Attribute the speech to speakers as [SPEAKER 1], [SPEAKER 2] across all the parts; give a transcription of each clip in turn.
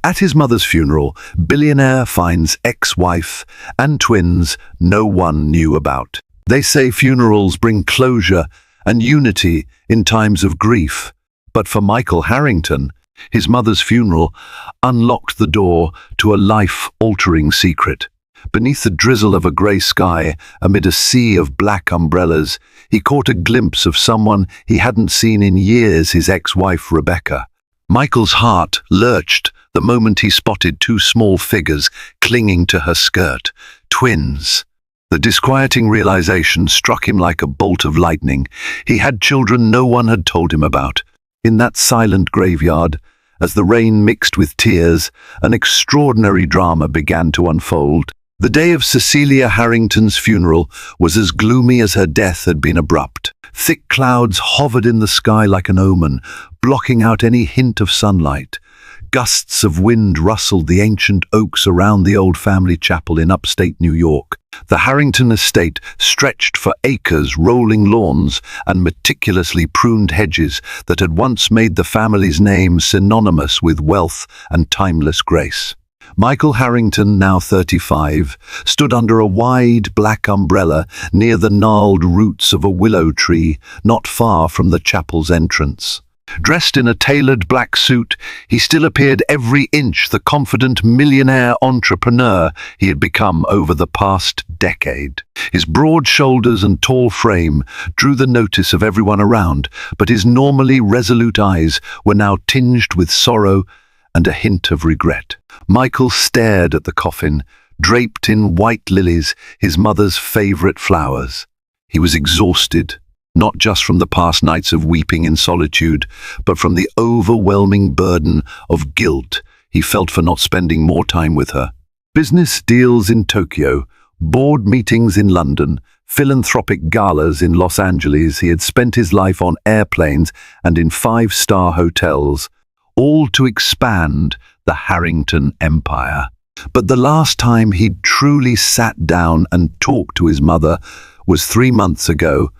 [SPEAKER 1] At his mother's funeral, Billionaire finds ex-wife and twins no one knew about. They say funerals bring closure and unity in times of grief. But for Michael Harrington, his mother's funeral unlocked the door to a life-altering secret. Beneath the drizzle of a grey sky, amid a sea of black umbrellas, he caught a glimpse of someone he hadn't seen in years, his ex-wife Rebecca. Michael's heart lurched the moment he spotted two small figures clinging to her skirt. Twins. The disquieting realization struck him like a bolt of lightning. He had children no one had told him about. In that silent graveyard, as the rain mixed with tears, an extraordinary drama began to unfold. The day of Cecilia Harrington's funeral was as gloomy as her death had been abrupt. Thick clouds hovered in the sky like an omen, blocking out any hint of sunlight. Gusts of wind rustled the ancient oaks around the old family chapel in upstate New York. The Harrington estate stretched for acres, rolling lawns, and meticulously pruned hedges that had once made the family's name synonymous with wealth and timeless grace. Michael Harrington, now 35, stood under a wide black umbrella near the gnarled roots of a willow tree not far from the chapel's entrance. Dressed in a tailored black suit, he still appeared every inch the confident millionaire entrepreneur he had become over the past decade. His broad shoulders and tall frame drew the notice of everyone around, but his normally resolute eyes were now tinged with sorrow and a hint of regret. Michael stared at the coffin, draped in white lilies, his mother's favorite flowers. He was exhausted, not just from the past nights of weeping in solitude, but from the overwhelming burden of guilt he felt for not spending more time with her. Business deals in Tokyo, board meetings in London, philanthropic galas in Los Angeles. He had spent his life on airplanes and in five-star hotels, all to expand the Harrington empire. But the last time he'd truly sat down and talked to his mother was 3 months ago,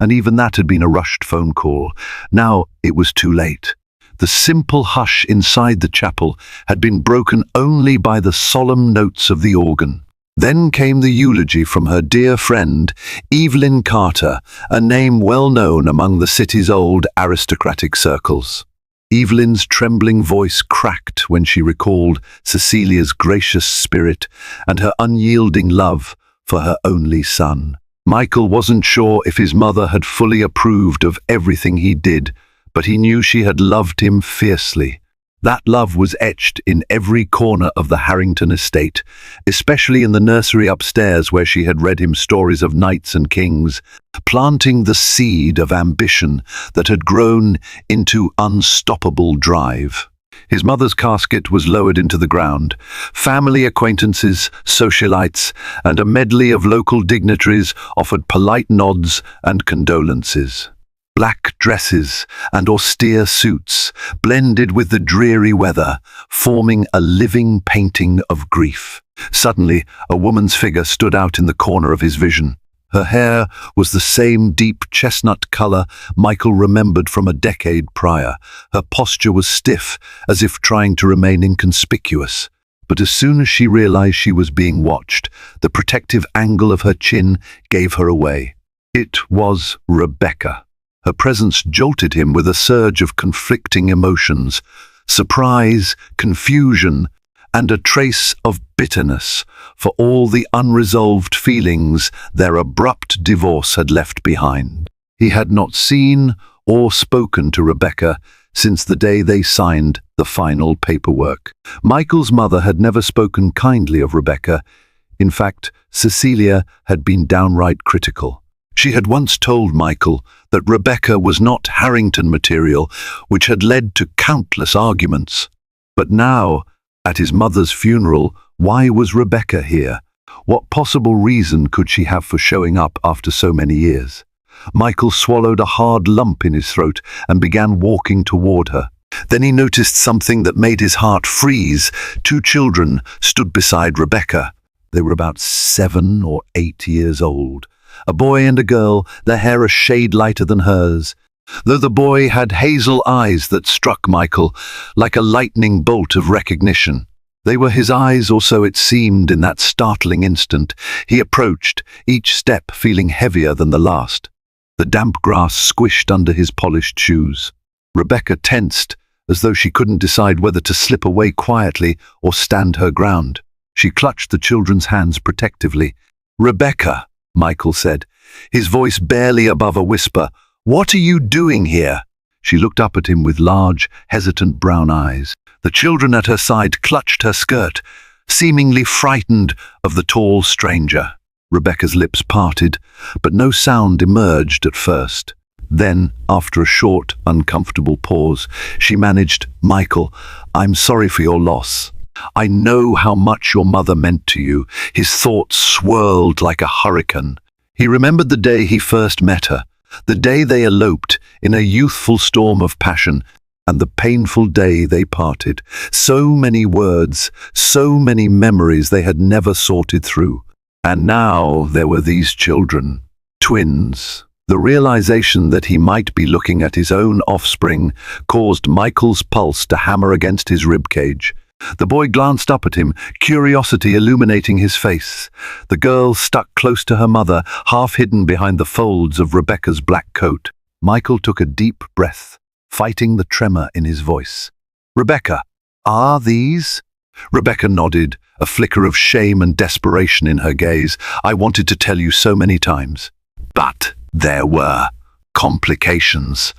[SPEAKER 1] and even that had been a rushed phone call. Now it was too late. The simple hush inside the chapel had been broken only by the solemn notes of the organ. Then came the eulogy from her dear friend, Evelyn Carter, a name well known among the city's old aristocratic circles. Evelyn's trembling voice cracked when she recalled Cecilia's gracious spirit and her unyielding love for her only son. Michael wasn't sure if his mother had fully approved of everything he did, but he knew she had loved him fiercely. That love was etched in every corner of the Harrington estate, especially in the nursery upstairs where she had read him stories of knights and kings, planting the seed of ambition that had grown into unstoppable drive. His mother's casket was lowered into the ground. Family acquaintances, socialites, and a medley of local dignitaries offered polite nods and condolences. Black dresses and austere suits blended with the dreary weather, forming a living painting of grief. Suddenly, a woman's figure stood out in the corner of his vision. Her hair was the same deep chestnut color Michael remembered from a decade prior. Her posture was stiff, as if trying to remain inconspicuous. But as soon as she realized she was being watched, the protective angle of her chin gave her away. It was Rebecca. Her presence jolted him with a surge of conflicting emotions: surprise, confusion, and a trace of bitterness for all the unresolved feelings their abrupt divorce had left behind. He had not seen or spoken to Rebecca since the day they signed the final paperwork. Michael's mother had never spoken kindly of Rebecca. In fact, Cecilia had been downright critical. She had once told Michael that Rebecca was not Harrington material, which had led to countless arguments. But now, at his mother's funeral, why was Rebecca here? What possible reason could she have for showing up after so many years? Michael swallowed a hard lump in his throat and began walking toward her. Then he noticed something that made his heart freeze. 2 children stood beside Rebecca. They were about 7 or 8 years old. A boy and a girl, their hair a shade lighter than hers. though the boy had hazel eyes that struck Michael like a lightning bolt of recognition. They were his eyes, or so it seemed in that startling instant. He approached, each step feeling heavier than the last. The damp grass squished under his polished shoes. Rebecca tensed, as though she couldn't decide whether to slip away quietly or stand her ground. She clutched the children's hands protectively. "Rebecca," Michael said, his voice barely above a whisper, "what are you doing here?" She looked up at him with large, hesitant brown eyes. The children at her side clutched her skirt, seemingly frightened of the tall stranger. Rebecca's lips parted, but no sound emerged at first. Then, after a short, uncomfortable pause, she managed, "Michael, I'm sorry for your loss. I know how much your mother meant to you." His thoughts swirled like a hurricane. He remembered the day he first met her, the day they eloped in a youthful storm of passion, and the painful day they parted. So many words, so many memories they had never sorted through. And now there were these children, twins. The realization that he might be looking at his own offspring caused Michael's pulse to hammer against his ribcage. The boy glanced up at him, curiosity illuminating his face. The girl stuck close to her mother, half hidden behind the folds of Rebecca's black coat. Michael took a deep breath, fighting the tremor in his voice. "Rebecca, are these?" Rebecca nodded, a flicker of shame and desperation in her gaze. "I wanted to tell you so many times. But there were complications."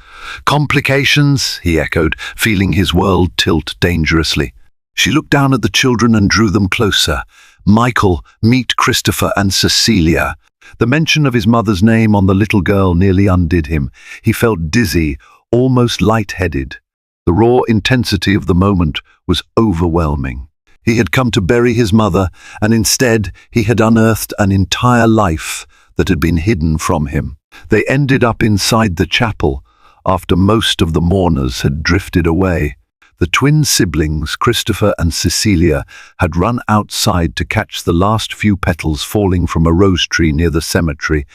[SPEAKER 1] "Complications?" he echoed, feeling his world tilt dangerously. She looked down at the children and drew them closer. "Michael, meet Christopher and Cecilia." The mention of his mother's name on the little girl nearly undid him. He felt dizzy, almost light-headed. The raw intensity of the moment was overwhelming. He had come to bury his mother, and instead he had unearthed an entire life that had been hidden from him. They ended up inside the chapel after most of the mourners had drifted away. The twin siblings, Christopher and Cecilia, had run outside to catch the last few petals falling from a rose tree near the cemetery,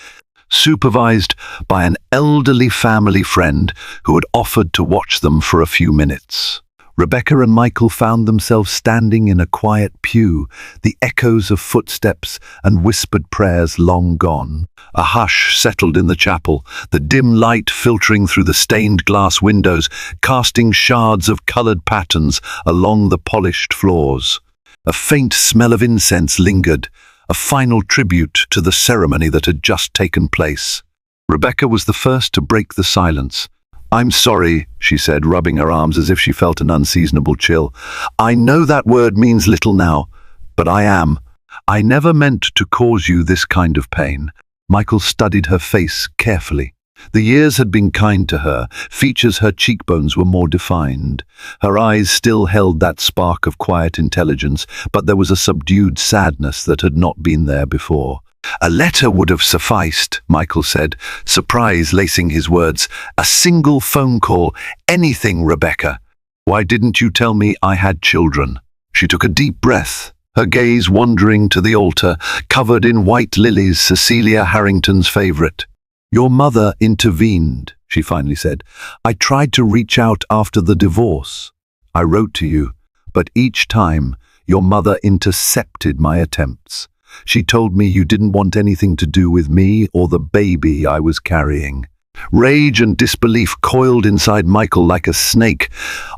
[SPEAKER 1] supervised by an elderly family friend who had offered to watch them for a few minutes. Rebecca and Michael found themselves standing in a quiet pew, the echoes of footsteps and whispered prayers long gone. A hush settled in the chapel, the dim light filtering through the stained glass windows, casting shards of colored patterns along the polished floors. A faint smell of incense lingered, a final tribute to the ceremony that had just taken place. Rebecca was the first to break the silence. "I'm sorry," she said, rubbing her arms as if she felt an unseasonable chill. "I know that word means little now, but I am. I never meant to cause you this kind of pain." Michael studied her face carefully. The years had been kind to her, features her cheekbones were more defined. Her eyes still held that spark of quiet intelligence, but there was a subdued sadness that had not been there before. "A letter would have sufficed," Michael said, surprise lacing his words. "A single phone call, anything, Rebecca. Why didn't you tell me I had children?" She took a deep breath, her gaze wandering to the altar, covered in white lilies, Cecilia Harrington's favorite. "Your mother intervened," she finally said. "I tried to reach out after the divorce. I wrote to you, but each time your mother intercepted my attempts. She told me you didn't want anything to do with me or the baby I was carrying." Rage and disbelief coiled inside Michael like a snake.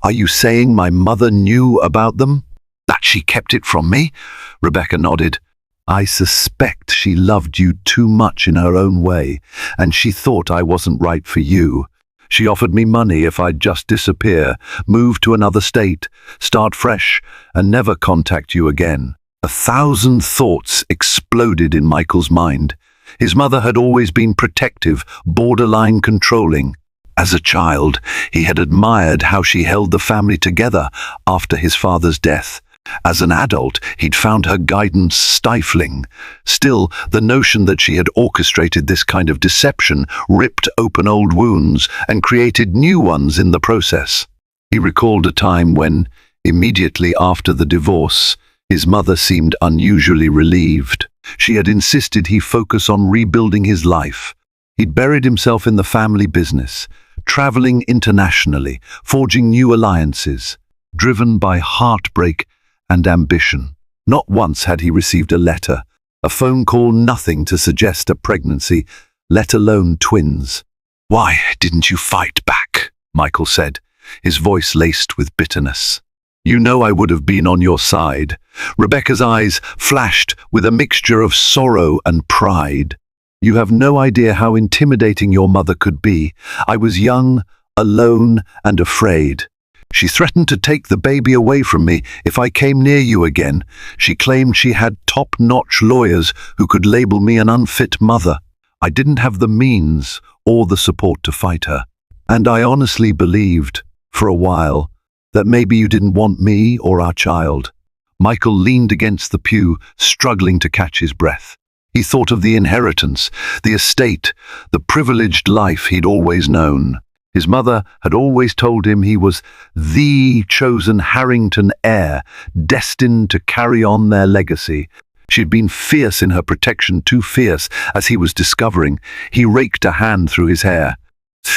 [SPEAKER 1] "Are you saying my mother knew about them? That she kept it from me?" Rebecca nodded. "I suspect she loved you too much in her own way, and she thought I wasn't right for you. She offered me money if I'd just disappear, move to another state, start fresh, and never contact you again." 1,000 thoughts exploded in Michael's mind. His mother had always been protective, borderline controlling. As a child, he had admired how she held the family together after his father's death. As an adult, he'd found her guidance stifling. Still, the notion that she had orchestrated this kind of deception ripped open old wounds and created new ones in the process. He recalled a time when, immediately after the divorce, his mother seemed unusually relieved. She had insisted he focus on rebuilding his life. He'd buried himself in the family business, traveling internationally, forging new alliances, driven by heartbreak and ambition. Not once had he received a letter, a phone call, nothing to suggest a pregnancy, let alone twins. "Why didn't you fight back?" Michael said, his voice laced with bitterness. "You know I would have been on your side." Rebecca's eyes flashed with a mixture of sorrow and pride. "You have no idea how intimidating your mother could be. I was young, alone, and afraid. She threatened to take the baby away from me if I came near you again. She claimed she had top-notch lawyers who could label me an unfit mother. I didn't have the means or the support to fight her. And I honestly believed, for a while, that maybe you didn't want me or our child." Michael leaned against the pew, struggling to catch his breath. He thought of the inheritance, the estate, the privileged life he'd always known. His mother had always told him he was the chosen Harrington heir, destined to carry on their legacy. She'd been fierce in her protection, too fierce, as he was discovering. He raked a hand through his hair.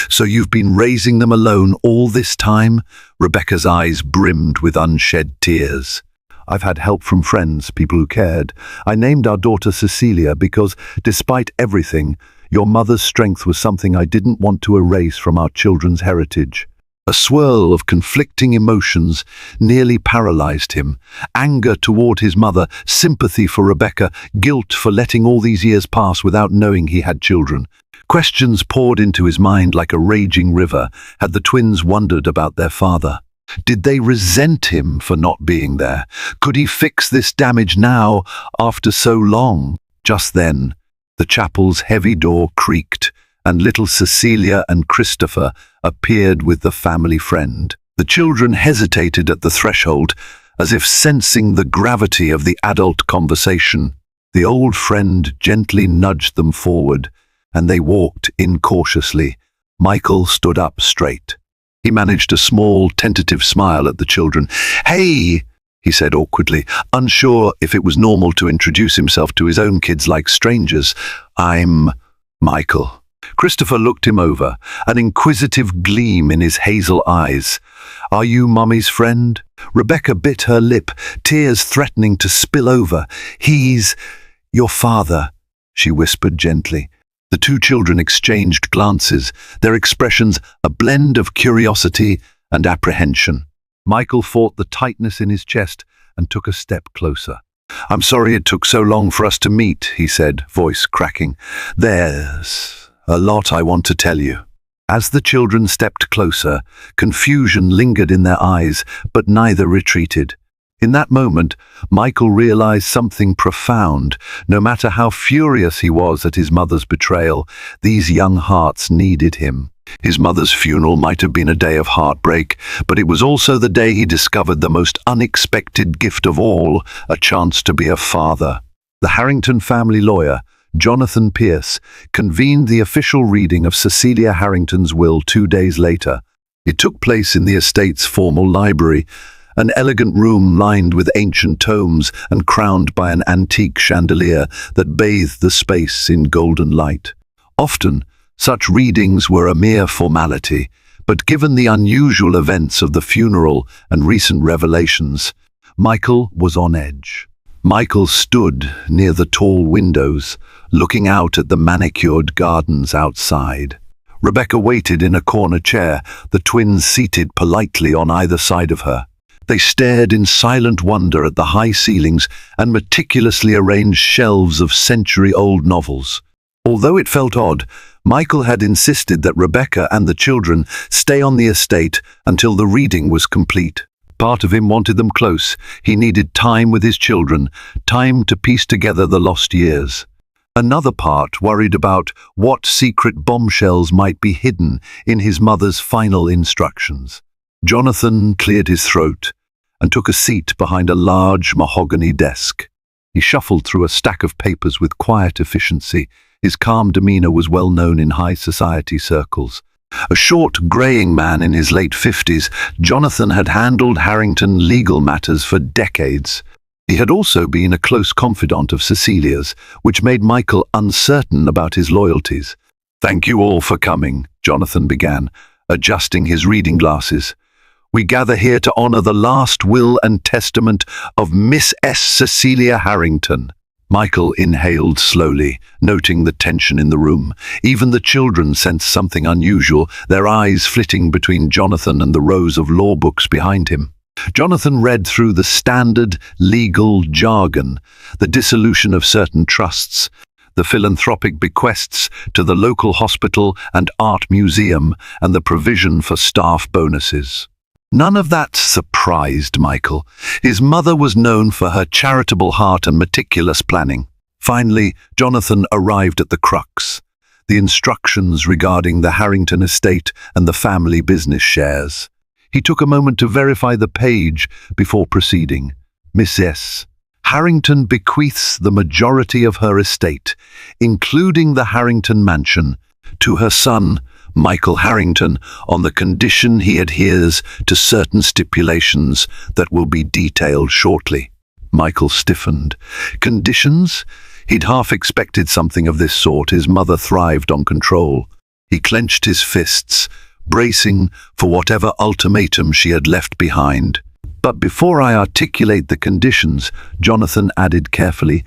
[SPEAKER 1] "So you've been raising them alone all this time?" Rebecca's eyes brimmed with unshed tears. "I've had help from friends, people who cared. I named our daughter Cecilia because, despite everything, your mother's strength was something I didn't want to erase from our children's heritage." A swirl of conflicting emotions nearly paralyzed him. Anger toward his mother, sympathy for Rebecca, guilt for letting all these years pass without knowing he had children. Questions poured into his mind like a raging river. Had the twins wondered about their father? Did they resent him for not being there? Could he fix this damage now, after so long? Just then, the chapel's heavy door creaked, and little Cecilia and Christopher appeared with the family friend. The children hesitated at the threshold, as if sensing the gravity of the adult conversation. The old friend gently nudged them forward, and they walked in cautiously. Michael stood up straight. He managed a small, tentative smile at the children. "Hey!" he said awkwardly, unsure if it was normal to introduce himself to his own kids like strangers. "I'm Michael." Christopher looked him over, an inquisitive gleam in his hazel eyes. "Are you Mummy's friend?" Rebecca bit her lip, tears threatening to spill over. "He's your father," she whispered gently. The two children exchanged glances, their expressions a blend of curiosity and apprehension. Michael fought the tightness in his chest and took a step closer. "I'm sorry it took so long for us to meet," he said, voice cracking. "There's a lot I want to tell you." As the children stepped closer, confusion lingered in their eyes, but neither retreated. In that moment, Michael realized something profound. No matter how furious he was at his mother's betrayal, these young hearts needed him. His mother's funeral might have been a day of heartbreak, but it was also the day he discovered the most unexpected gift of all, a chance to be a father. The Harrington family lawyer, Jonathan Pierce, convened the official reading of Cecilia Harrington's will 2 days later. It took place in the estate's formal library, an elegant room lined with ancient tomes and crowned by an antique chandelier that bathed the space in golden light. Often, such readings were a mere formality, but given the unusual events of the funeral and recent revelations, Michael was on edge. Michael stood near the tall windows, looking out at the manicured gardens outside. Rebecca waited in a corner chair, the twins seated politely on either side of her. They stared in silent wonder at the high ceilings and meticulously arranged shelves of century-old novels. Although it felt odd, Michael had insisted that Rebecca and the children stay on the estate until the reading was complete. Part of him wanted them close. He needed time with his children, time to piece together the lost years. Another part worried about what secret bombshells might be hidden in his mother's final instructions. Jonathan cleared his throat and took a seat behind a large mahogany desk. He shuffled through a stack of papers with quiet efficiency. His calm demeanor was well known in high society circles. A short, graying man in his late 50s, Jonathan had handled Harrington legal matters for decades. He had also been a close confidant of Cecilia's, which made Michael uncertain about his loyalties. "Thank you all for coming," Jonathan began, adjusting his reading glasses. "We gather here to honor the last will and testament of Miss S. Cecilia Harrington." Michael inhaled slowly, noting the tension in the room. Even the children sensed something unusual, their eyes flitting between Jonathan and the rows of law books behind him. Jonathan read through the standard legal jargon, the dissolution of certain trusts, the philanthropic bequests to the local hospital and art museum, and the provision for staff bonuses. None of that surprised Michael. His mother was known for her charitable heart and meticulous planning. Finally, Jonathan arrived at the crux, the instructions regarding the Harrington estate and the family business shares. He took a moment to verify the page before proceeding. "Miss S. Harrington bequeaths the majority of her estate, including the Harrington mansion, to her son, Michael Harrington, on the condition he adheres to certain stipulations that will be detailed shortly." Michael stiffened. Conditions? He'd half expected something of this sort. His mother thrived on control. He clenched his fists, bracing for whatever ultimatum she had left behind. "But before I articulate the conditions," Jonathan added carefully,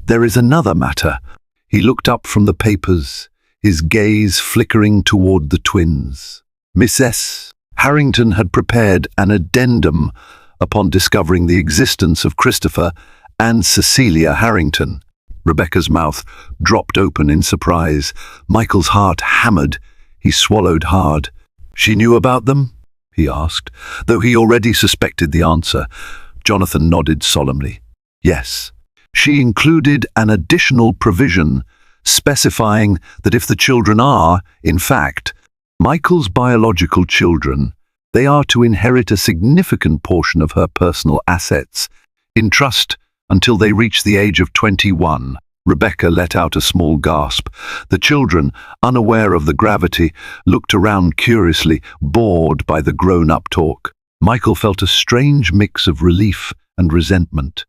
[SPEAKER 1] "there is another matter." He looked up from the papers, his gaze flickering toward the twins. Miss S. Harrington had prepared an addendum upon discovering the existence of Christopher and Cecilia Harrington. Rebecca's mouth dropped open in surprise. Michael's heart hammered. He swallowed hard. "She knew about them?" he asked, though he already suspected the answer. Jonathan nodded solemnly. "Yes. She included an additional provision specifying that if the children are, in fact, Michael's biological children, they are to inherit a significant portion of her personal assets, in trust until they reach the age of 21. Rebecca let out a small gasp. The children, unaware of the gravity, looked around curiously, bored by the grown-up talk. Michael felt a strange mix of relief and resentment.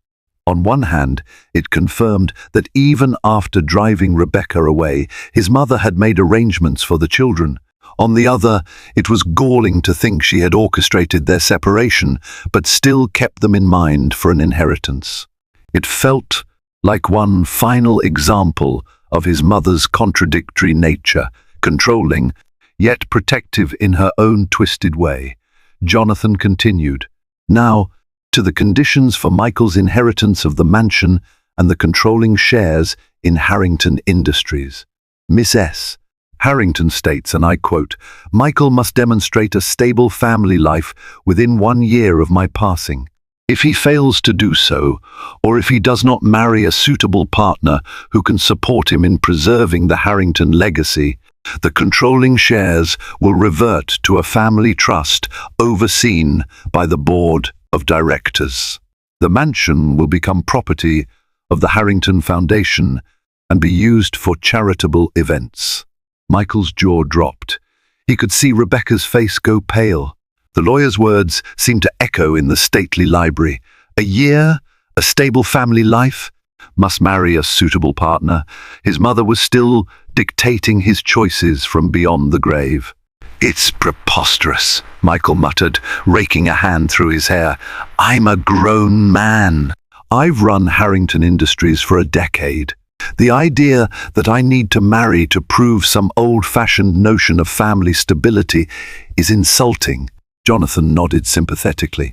[SPEAKER 1] On one hand, it confirmed that even after driving Rebecca away, his mother had made arrangements for the children. On the other, it was galling to think she had orchestrated their separation, but still kept them in mind for an inheritance. It felt like one final example of his mother's contradictory nature, controlling, yet protective in her own twisted way. Jonathan continued, "Now, to the conditions for Michael's inheritance of the mansion and the controlling shares in Harrington Industries. Miss S. Harrington states, and I quote, 'Michael must demonstrate a stable family life within 1 year of my passing. If he fails to do so, or if he does not marry a suitable partner who can support him in preserving the Harrington legacy, the controlling shares will revert to a family trust overseen by the board of directors. The mansion will become property of the Harrington Foundation and be used for charitable events." Michael's jaw dropped. He could see Rebecca's face go pale. The lawyer's words seemed to echo in the stately library. "A year, a stable family life, must marry a suitable partner." His mother was still dictating his choices from beyond the grave. "It's preposterous," Michael muttered, raking a hand through his hair. "I'm a grown man. I've run Harrington Industries for a decade. The idea that I need to marry to prove some old-fashioned notion of family stability is insulting." Jonathan nodded sympathetically.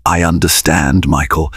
[SPEAKER 1] "I understand, Michael.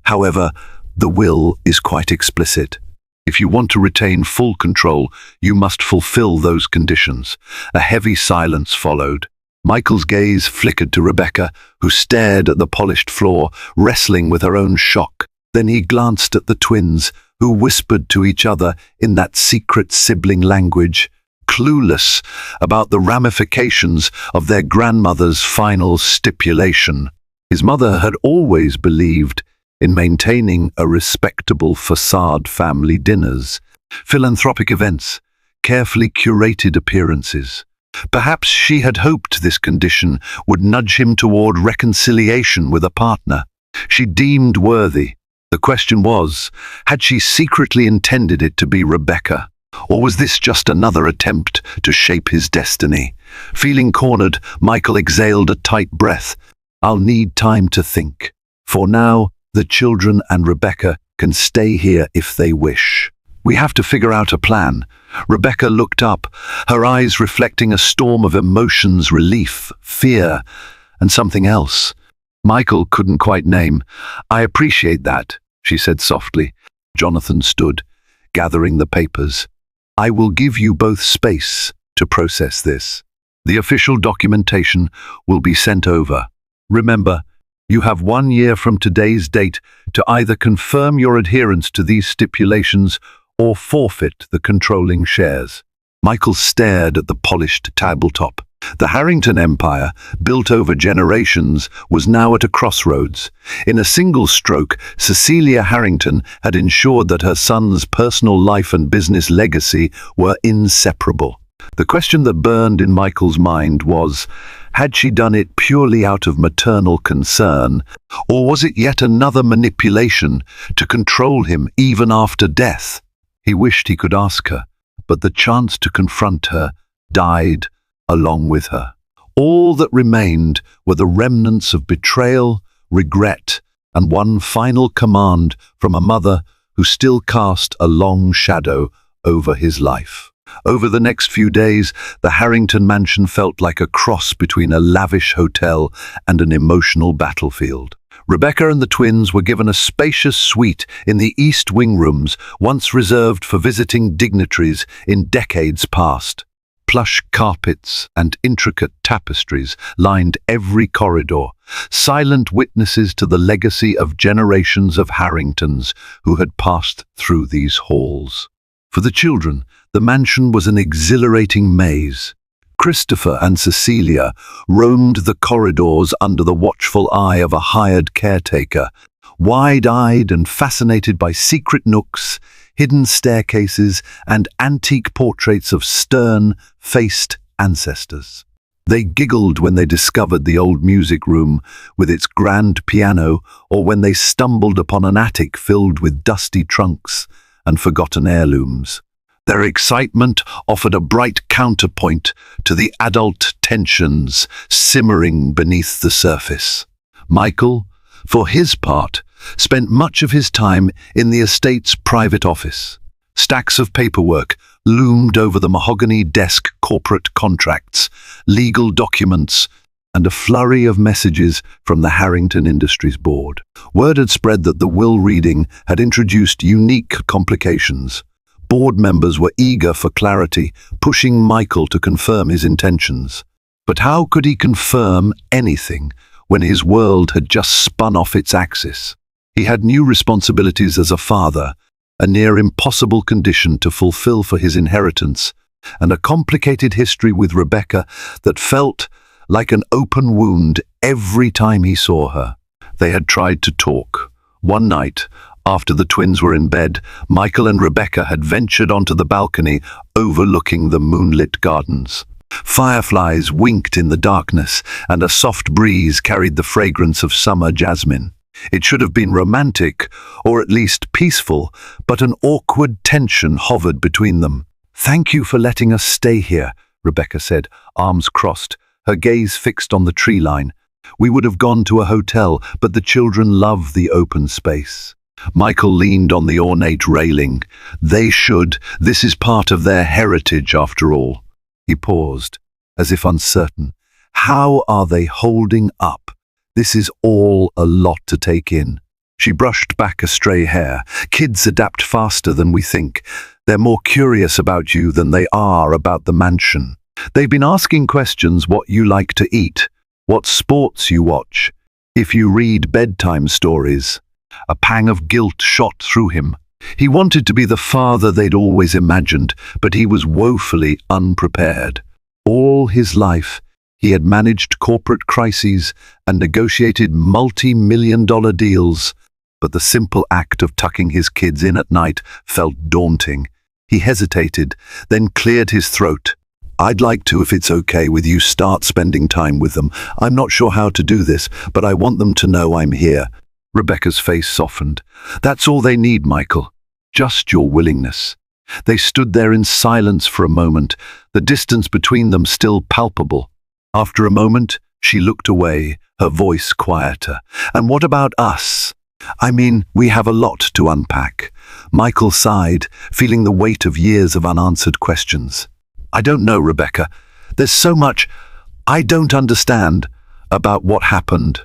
[SPEAKER 1] However, the will is quite explicit. If you want to retain full control, you must fulfill those conditions." A heavy silence followed. Michael's gaze flickered to Rebecca, who stared at the polished floor, wrestling with her own shock. Then he glanced at the twins, who whispered to each other in that secret sibling language, clueless about the ramifications of their grandmother's final stipulation. His mother had always believed in maintaining a respectable facade, family dinners, philanthropic events, carefully curated appearances. Perhaps she had hoped this condition would nudge him toward reconciliation with a partner she deemed worthy. The question was, had she secretly intended it to be Rebecca? Or was this just another attempt to shape his destiny? Feeling cornered, Michael exhaled a tight breath. I'll need time to think. For now, the children and Rebecca can stay here if they wish. We have to figure out a plan. Rebecca looked up, her eyes reflecting a storm of emotions, relief, fear, and something else Michael couldn't quite name. I appreciate that, she said softly. Jonathan stood, gathering the papers. I will give you both space to process this. The official documentation will be sent over. Remember, you have 1 year from today's date to either confirm your adherence to these stipulations or forfeit the controlling shares. Michael stared at the polished tabletop. The Harrington empire, built over generations, was now at a crossroads. In a single stroke, Cecilia Harrington had ensured that her son's personal life and business legacy were inseparable. The question that burned in Michael's mind was, had she done it purely out of maternal concern, or was it yet another manipulation to control him even after death? He wished he could ask her, but the chance to confront her died along with her. All that remained were the remnants of betrayal, regret, and one final command from a mother who still cast a long shadow over his life. Over the next few days, the Harrington mansion felt like a cross between a lavish hotel and an emotional battlefield. Rebecca and the twins were given a spacious suite in the East Wing rooms, once reserved for visiting dignitaries in decades past. Plush carpets and intricate tapestries lined every corridor, silent witnesses to the legacy of generations of Harringtons who had passed through these halls. For the children, the mansion was an exhilarating maze. Christopher and Cecilia roamed the corridors under the watchful eye of a hired caretaker, wide-eyed and fascinated by secret nooks, hidden staircases, and antique portraits of stern-faced ancestors. They giggled when they discovered the old music room with its grand piano, or when they stumbled upon an attic filled with dusty trunks and forgotten heirlooms. Their excitement offered a bright counterpoint to the adult tensions simmering beneath the surface. Michael, for his part, spent much of his time in the estate's private office. Stacks of paperwork loomed over the mahogany desk, corporate contracts, legal documents, and a flurry of messages from the Harrington Industries Board. Word had spread that the will reading had introduced unique complications. Board members were eager for clarity, pushing Michael to confirm his intentions. But how could he confirm anything when his world had just spun off its axis? He had new responsibilities as a father, a near impossible condition to fulfill for his inheritance, and a complicated history with Rebecca that felt like an open wound every time he saw her. They had tried to talk. One night, after the twins were in bed, Michael and Rebecca had ventured onto the balcony overlooking the moonlit gardens. Fireflies winked in the darkness, and a soft breeze carried the fragrance of summer jasmine. It should have been romantic, or at least peaceful, but an awkward tension hovered between them. "Thank you for letting us stay here," Rebecca said, arms crossed, her gaze fixed on the tree line. "We would have gone to a hotel, but the children love the open space." Michael leaned on the ornate railing. "They should. This is part of their heritage, after all." He paused, as if uncertain. How are they holding up? This is all a lot to take in. She brushed back a stray hair. "Kids adapt faster than we think. They're more curious about you than they are about the mansion. They've been asking questions: what you like to eat, what sports you watch, if you read bedtime stories." A pang of guilt shot through him. He wanted to be the father they'd always imagined, but he was woefully unprepared. All his life, he had managed corporate crises and negotiated multi-million-dollar deals, but the simple act of tucking his kids in at night felt daunting. He hesitated, then cleared his throat. "I'd like to, if it's okay with you, start spending time with them. I'm not sure how to do this, but I want them to know I'm here." Rebecca's face softened. "That's all they need, Michael. Just your willingness." They stood there in silence for a moment, the distance between them still palpable. After a moment, she looked away, her voice quieter. "And what about us? I mean, we have a lot to unpack." Michael sighed, feeling the weight of years of unanswered questions. "I don't know, Rebecca. There's so much I don't understand about what happened.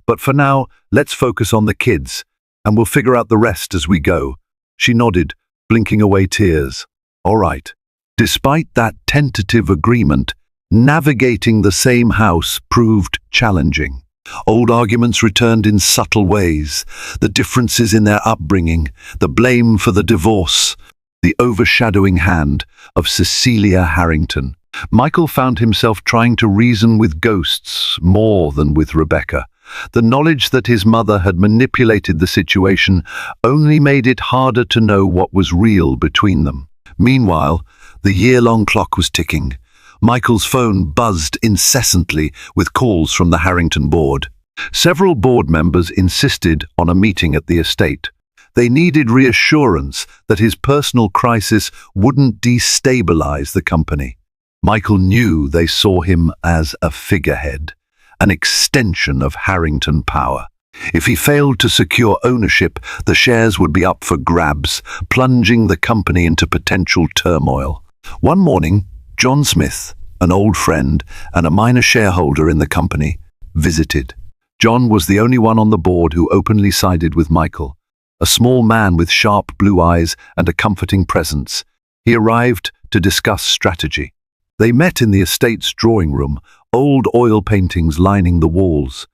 [SPEAKER 1] But for now, let's focus on the kids, and we'll figure out the rest as we go." She nodded, blinking away tears. "All right." Despite that tentative agreement, navigating the same house proved challenging. Old arguments returned in subtle ways, the differences in their upbringing, the blame for the divorce, the overshadowing hand of Cecilia Harrington. Michael found himself trying to reason with ghosts more than with Rebecca. The knowledge that his mother had manipulated the situation only made it harder to know what was real between them. Meanwhile, the year-long clock was ticking. Michael's phone buzzed incessantly with calls from the Harrington board. Several board members insisted on a meeting at the estate. They needed reassurance that his personal crisis wouldn't destabilize the company. Michael knew they saw him as a figurehead, an extension of Harrington power. If he failed to secure ownership, the shares would be up for grabs, plunging the company into potential turmoil. One morning, John Smith, an old friend and a minor shareholder in the company, visited. John was the only one on the board who openly sided with Michael. A small man with sharp blue eyes and a comforting presence, he arrived to discuss strategy. They met in the estate's drawing room, old oil paintings lining the walls.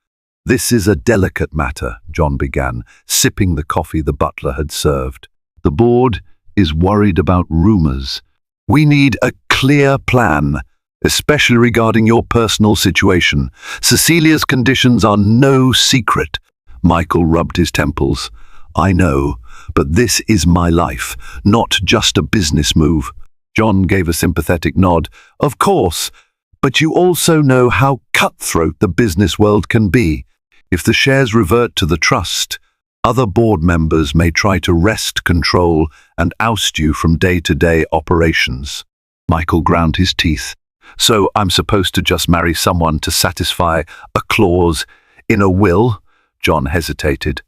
[SPEAKER 1] "This is a delicate matter," John began, sipping the coffee the butler had served. "The board is worried about rumors. We need a clear plan, especially regarding your personal situation. Cecilia's conditions are no secret." Michael rubbed his temples. "I know, but this is my life, not just a business move." John gave a sympathetic nod. "Of course, but you also know how cutthroat the business world can be. If the shares revert to the trust, other board members may try to wrest control and oust you from day-to-day operations." Michael ground his teeth. "So I'm supposed to just marry someone to satisfy a clause in a will?" John hesitated.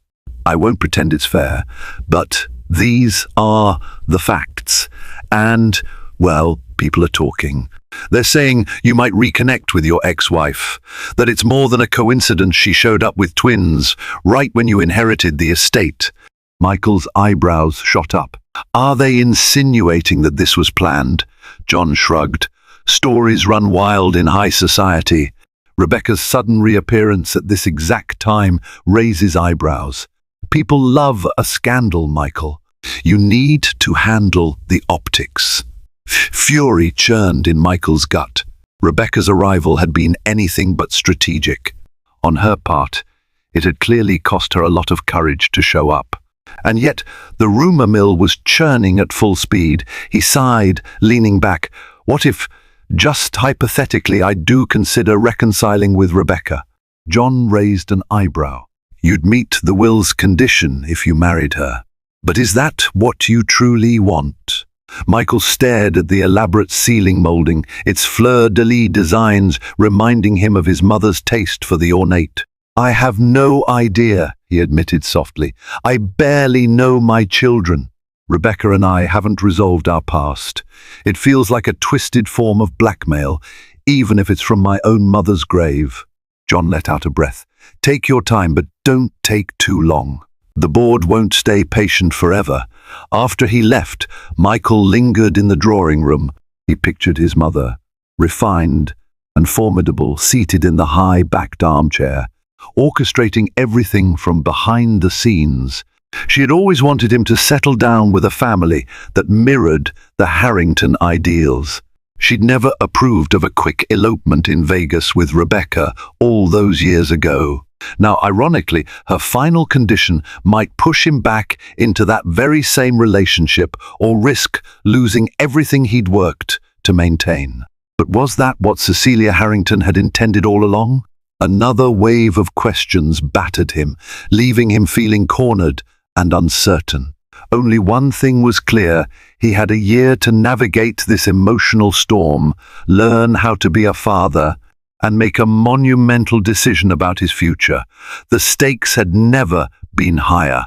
[SPEAKER 1] "I won't pretend it's fair, but these are the facts. And, well, people are talking. They're saying you might reconnect with your ex-wife, that it's more than a coincidence she showed up with twins right when you inherited the estate." Michael's eyebrows shot up. "Are they insinuating that this was planned?" John shrugged. "Stories run wild in high society." Rebecca's sudden reappearance at this exact time raises eyebrows. "People love a scandal, Michael. You need to handle the optics." Fury churned in Michael's gut. Rebecca's arrival had been anything but strategic. On her part, it had clearly cost her a lot of courage to show up. And yet, the rumor mill was churning at full speed. He sighed, leaning back. "What if, just hypothetically, I do consider reconciling with Rebecca?" John raised an eyebrow. "You'd meet the will's condition if you married her. But is that what you truly want?" Michael stared at the elaborate ceiling molding, its fleur-de-lis designs reminding him of his mother's taste for the ornate. "I have no idea," he admitted softly. "I barely know my children. Rebecca and I haven't resolved our past. It feels like a twisted form of blackmail, even if it's from my own mother's grave." John let out a breath. "Take your time, but don't take too long. The board won't stay patient forever." After he left, Michael lingered in the drawing room. He pictured his mother, refined and formidable, seated in the high-backed armchair, orchestrating everything from behind the scenes. She had always wanted him to settle down with a family that mirrored the Harrington ideals. She'd never approved of a quick elopement in Vegas with Rebecca all those years ago. Now, ironically, her final condition might push him back into that very same relationship or risk losing everything he'd worked to maintain. But was that what Cecilia Harrington had intended all along? Another wave of questions battered him, leaving him feeling cornered and uncertain. Only one thing was clear: he had a year to navigate this emotional storm, learn how to be a father, and make a monumental decision about his future. The stakes had never been higher.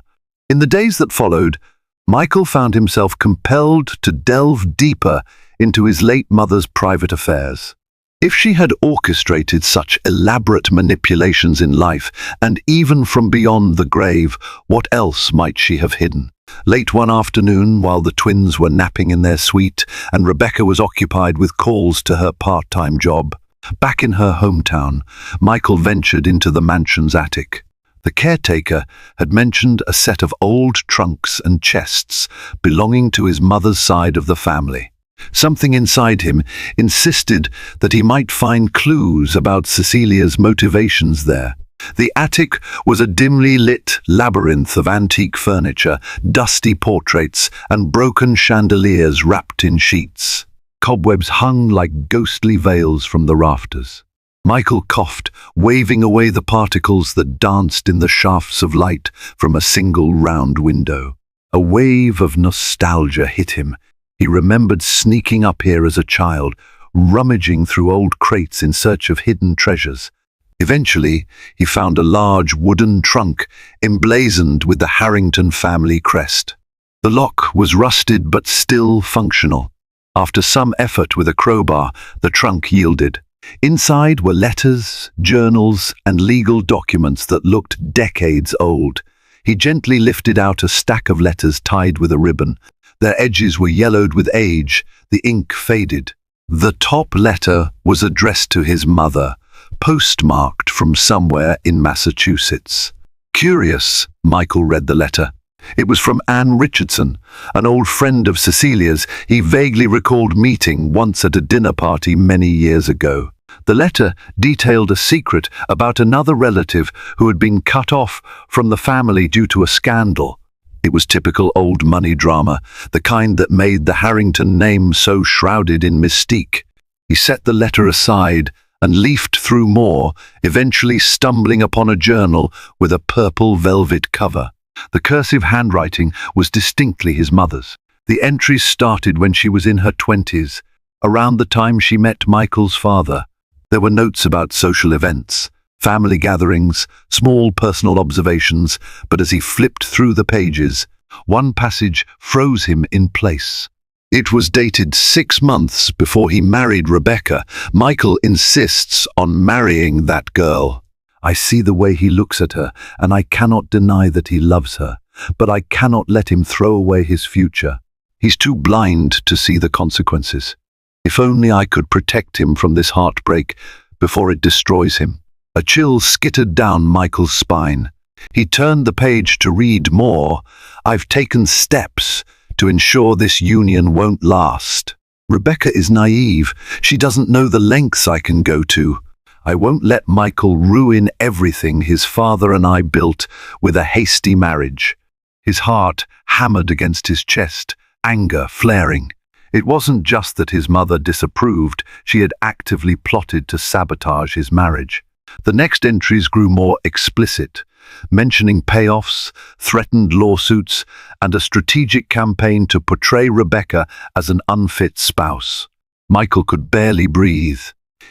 [SPEAKER 1] In the days that followed, Michael found himself compelled to delve deeper into his late mother's private affairs. If she had orchestrated such elaborate manipulations in life, and even from beyond the grave, what else might she have hidden? Late one afternoon, while the twins were napping in their suite and Rebecca was occupied with calls to her part-time job, back in her hometown, Michael ventured into the mansion's attic. The caretaker had mentioned a set of old trunks and chests belonging to his mother's side of the family. Something inside him insisted that he might find clues about Cecilia's motivations there. The attic was a dimly lit labyrinth of antique furniture, dusty portraits, and broken chandeliers wrapped in sheets. Cobwebs hung like ghostly veils from the rafters. Michael coughed, waving away the particles that danced in the shafts of light from a single round window. A wave of nostalgia hit him. He remembered sneaking up here as a child, rummaging through old crates in search of hidden treasures. Eventually, he found a large wooden trunk emblazoned with the Harrington family crest. The lock was rusted but still functional. After some effort with a crowbar, the trunk yielded. Inside were letters, journals, and legal documents that looked decades old. He gently lifted out a stack of letters tied with a ribbon. Their edges were yellowed with age, the ink faded. The top letter was addressed to his mother, postmarked from somewhere in Massachusetts. Curious, Michael read the letter. It was from Anne Richardson, an old friend of Cecilia's he vaguely recalled meeting once at a dinner party many years ago. The letter detailed a secret about another relative who had been cut off from the family due to a scandal. It was typical old money drama, the kind that made the Harrington name so shrouded in mystique. He set the letter aside and leafed through more, eventually stumbling upon a journal with a purple velvet cover. The cursive handwriting was distinctly his mother's. The entries started when she was in her 20s, around the time she met Michael's father. There were notes about social events, family gatherings, small personal observations, but as he flipped through the pages, one passage froze him in place. It was dated 6 months before he married Rebecca. Michael insists on marrying that girl. I see the way he looks at her, and I cannot deny that he loves her, but I cannot let him throw away his future. He's too blind to see the consequences. If only I could protect him from this heartbreak before it destroys him. A chill skittered down Michael's spine. He turned the page to read more. I've taken steps to ensure this union won't last. Rebecca is naive. She doesn't know the lengths I can go to. I won't let Michael ruin everything his father and I built with a hasty marriage. His heart hammered against his chest, anger flaring. It wasn't just that his mother disapproved, she had actively plotted to sabotage his marriage. The next entries grew more explicit, mentioning payoffs, threatened lawsuits, and a strategic campaign to portray Rebecca as an unfit spouse. Michael could barely breathe.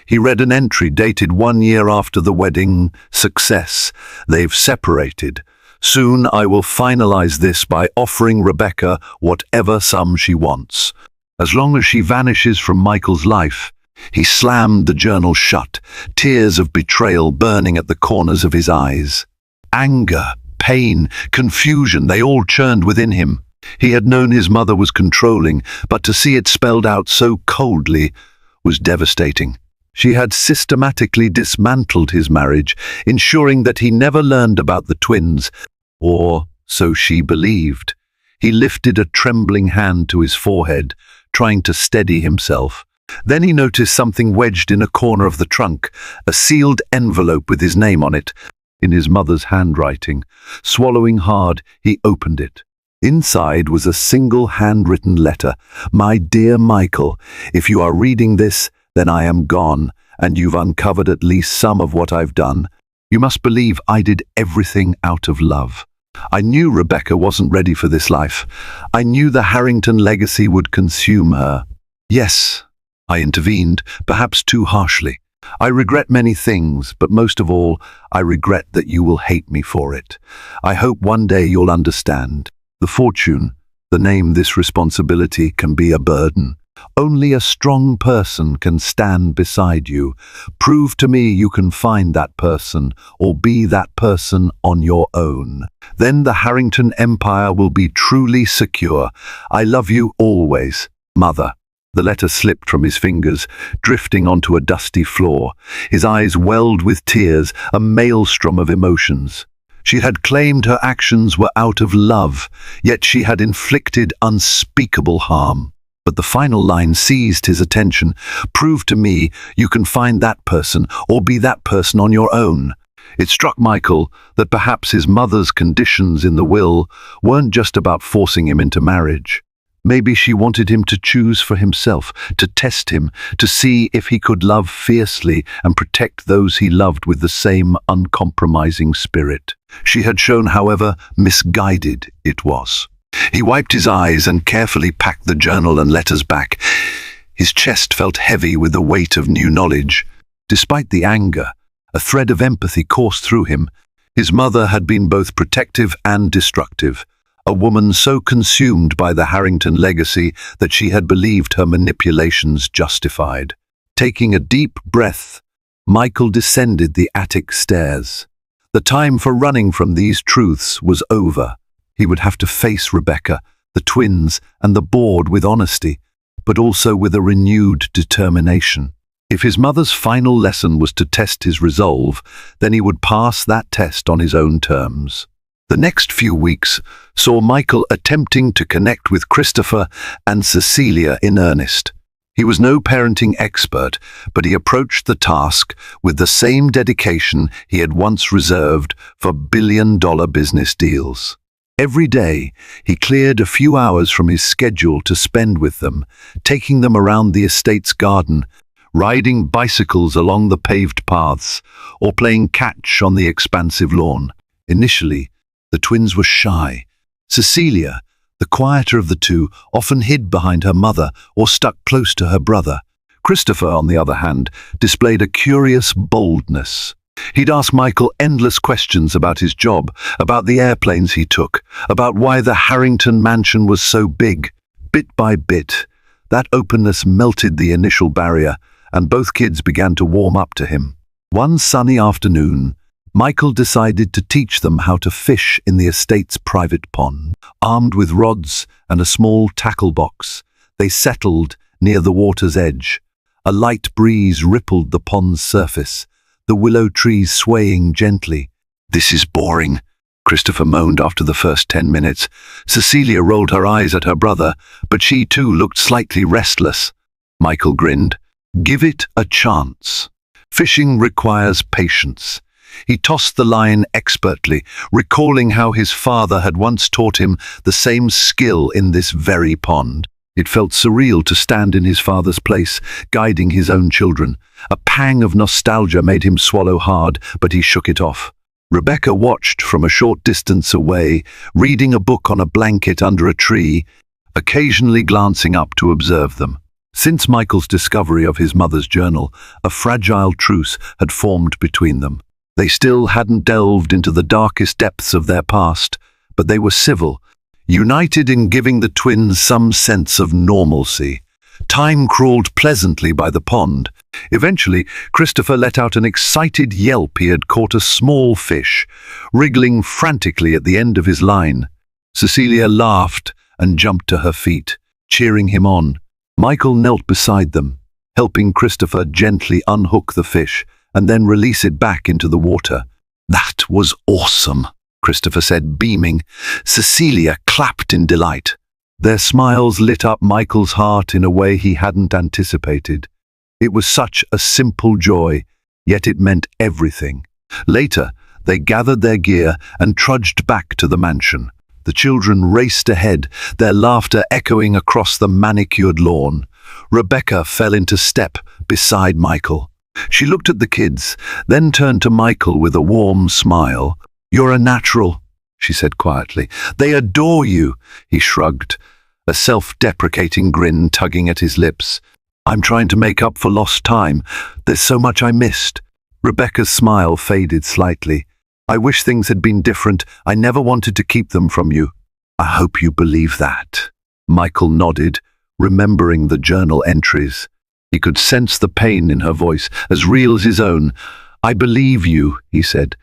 [SPEAKER 1] He read an entry dated 1 year after the wedding. Success. They've separated. Soon I will finalize this by offering Rebecca whatever sum she wants. As long as she vanishes from Michael's life. He slammed the journal shut, tears of betrayal burning at the corners of his eyes. Anger, pain, confusion, they all churned within him. He had known his mother was controlling, but to see it spelled out so coldly was devastating. She had systematically dismantled his marriage, ensuring that he never learned about the twins, or so she believed. He lifted a trembling hand to his forehead, trying to steady himself. Then he noticed something wedged in a corner of the trunk, a sealed envelope with his name on it, in his mother's handwriting. Swallowing hard, he opened it. Inside was a single handwritten letter. My dear Michael, if you are reading this, then I am gone, and you've uncovered at least some of what I've done. You must believe I did everything out of love. I knew Rebecca wasn't ready for this life. I knew the Harrington legacy would consume her. Yes, I intervened, perhaps too harshly. I regret many things, but most of all, I regret that you will hate me for it. I hope one day you'll understand. The fortune, the name, this responsibility can be a burden. Only a strong person can stand beside you. Prove to me you can find that person, or be that person on your own. Then the Harrington empire will be truly secure. I love you always, Mother. The letter slipped from his fingers, drifting onto a dusty floor. His eyes welled with tears, a maelstrom of emotions. She had claimed her actions were out of love, yet she had inflicted unspeakable harm. But the final line seized his attention. Prove to me you can find that person, or be that person on your own. It struck Michael that perhaps his mother's conditions in the will weren't just about forcing him into marriage. Maybe she wanted him to choose for himself, to test him, to see if he could love fiercely and protect those he loved with the same uncompromising spirit. She had shown, however, misguided it was. He wiped his eyes and carefully packed the journal and letters back. His chest felt heavy with the weight of new knowledge. Despite the anger, a thread of empathy coursed through him. His mother had been both protective and destructive, a woman so consumed by the Harrington legacy that she had believed her manipulations justified. Taking a deep breath, Michael descended the attic stairs. The time for running from these truths was over. He would have to face Rebecca, the twins, and the board with honesty, but also with a renewed determination. If his mother's final lesson was to test his resolve, then he would pass that test on his own terms. The next few weeks saw Michael attempting to connect with Christopher and Cecilia in earnest. He was no parenting expert, but he approached the task with the same dedication he had once reserved for billion-dollar business deals. Every day, he cleared a few hours from his schedule to spend with them, taking them around the estate's garden, riding bicycles along the paved paths, or playing catch on the expansive lawn. Initially, the twins were shy. Cecilia, the quieter of the two, often hid behind her mother or stuck close to her brother. Christopher, on the other hand, displayed a curious boldness. He'd ask Michael endless questions about his job, about the airplanes he took, about why the Harrington mansion was so big. Bit by bit, that openness melted the initial barrier, and both kids began to warm up to him. One sunny afternoon, Michael decided to teach them how to fish in the estate's private pond. Armed with rods and a small tackle box, they settled near the water's edge. A light breeze rippled the pond's surface, the willow trees swaying gently. "This is boring," Christopher moaned after the first 10 minutes. Cecilia rolled her eyes at her brother, but she too looked slightly restless. Michael grinned. "Give it a chance. Fishing requires patience." He tossed the line expertly, recalling how his father had once taught him the same skill in this very pond. It felt surreal to stand in his father's place, guiding his own children. A pang of nostalgia made him swallow hard, but he shook it off. Rebecca watched from a short distance away, reading a book on a blanket under a tree, occasionally glancing up to observe them. Since Michael's discovery of his mother's journal, a fragile truce had formed between them. They still hadn't delved into the darkest depths of their past, but they were civil, united in giving the twins some sense of normalcy. Time crawled pleasantly by the pond. Eventually, Christopher let out an excited yelp. He had caught a small fish, wriggling frantically at the end of his line. Cecilia laughed and jumped to her feet, cheering him on. Michael knelt beside them, helping Christopher gently unhook the fish and then release it back into the water. "That was awesome," Christopher said, beaming. Cecilia clapped in delight. Their smiles lit up Michael's heart in a way he hadn't anticipated. It was such a simple joy, yet it meant everything. Later, they gathered their gear and trudged back to the mansion. The children raced ahead, their laughter echoing across the manicured lawn. Rebecca fell into step beside Michael. She looked at the kids, then turned to Michael with a warm smile. "You're a natural. she said quietly. "They adore you," he shrugged, a self-deprecating grin tugging at his lips. "I'm trying to make up for lost time. There's so much I missed." Rebecca's smile faded slightly. "I wish things had been different. I never wanted to keep them from you." "I hope you believe that." Michael nodded, remembering the journal entries. He could sense the pain in her voice, as real as his own. "I believe you," he said,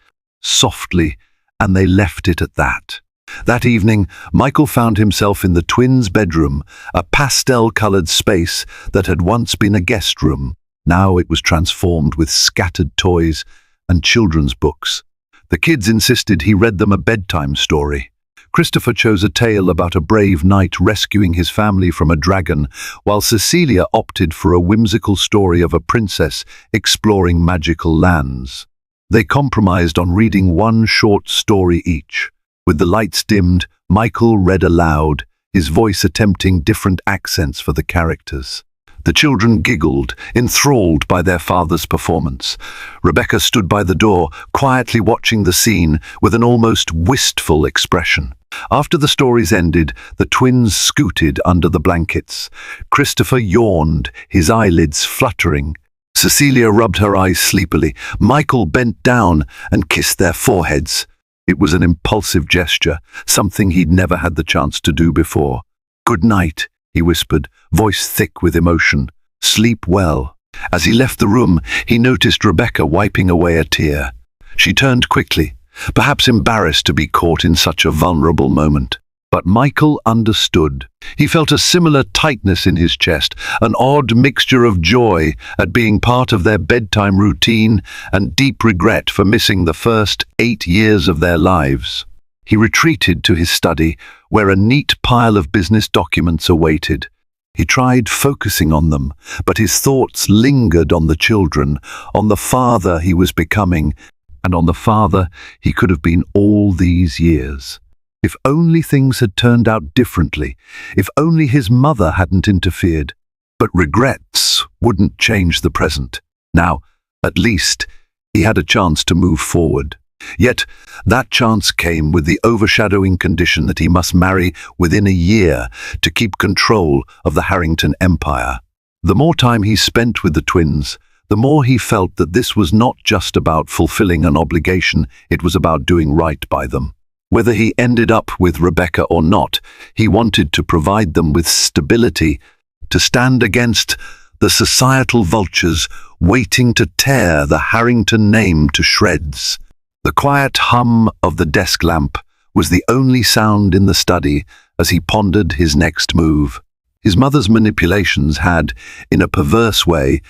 [SPEAKER 1] softly, and they left it at that. That evening, Michael found himself in the twins' bedroom, a pastel-colored space that had once been a guest room. Now it was transformed with scattered toys and children's books. The kids insisted he read them a bedtime story. Christopher chose a tale about a brave knight rescuing his family from a dragon, while Cecilia opted for a whimsical story of a princess exploring magical lands. They compromised on reading one short story each. With the lights dimmed, Michael read aloud, his voice attempting different accents for the characters. The children giggled, enthralled by their father's performance. Rebecca stood by the door, quietly watching the scene with an almost wistful expression. After the stories ended, the twins scooted under the blankets. Christopher yawned, his eyelids fluttering. Cecilia rubbed her eyes sleepily. Michael bent down and kissed their foreheads. It was an impulsive gesture, something he'd never had the chance to do before. "Good night," he whispered, voice thick with emotion. "Sleep well." As he left the room, he noticed Rebecca wiping away a tear. She turned quickly, perhaps embarrassed to be caught in such a vulnerable moment. But Michael understood. He felt a similar tightness in his chest, an odd mixture of joy at being part of their bedtime routine and deep regret for missing the first 8 years of their lives. He retreated to his study, where a neat pile of business documents awaited. He tried focusing on them, but his thoughts lingered on the children, on the father he was becoming, and on the father he could have been all these years. If only things had turned out differently, if only his mother hadn't interfered. But regrets wouldn't change the present. Now, at least, he had a chance to move forward. Yet, that chance came with the overshadowing condition that he must marry within a year to keep control of the Harrington empire. The more time he spent with the twins, the more he felt that this was not just about fulfilling an obligation, it was about doing right by them. Whether he ended up with Rebecca or not, he wanted to provide them with stability, to stand against the societal vultures waiting to tear the Harrington name to shreds. The quiet hum of the desk lamp was the only sound in the study as he pondered his next move. His mother's manipulations had, in a perverse way,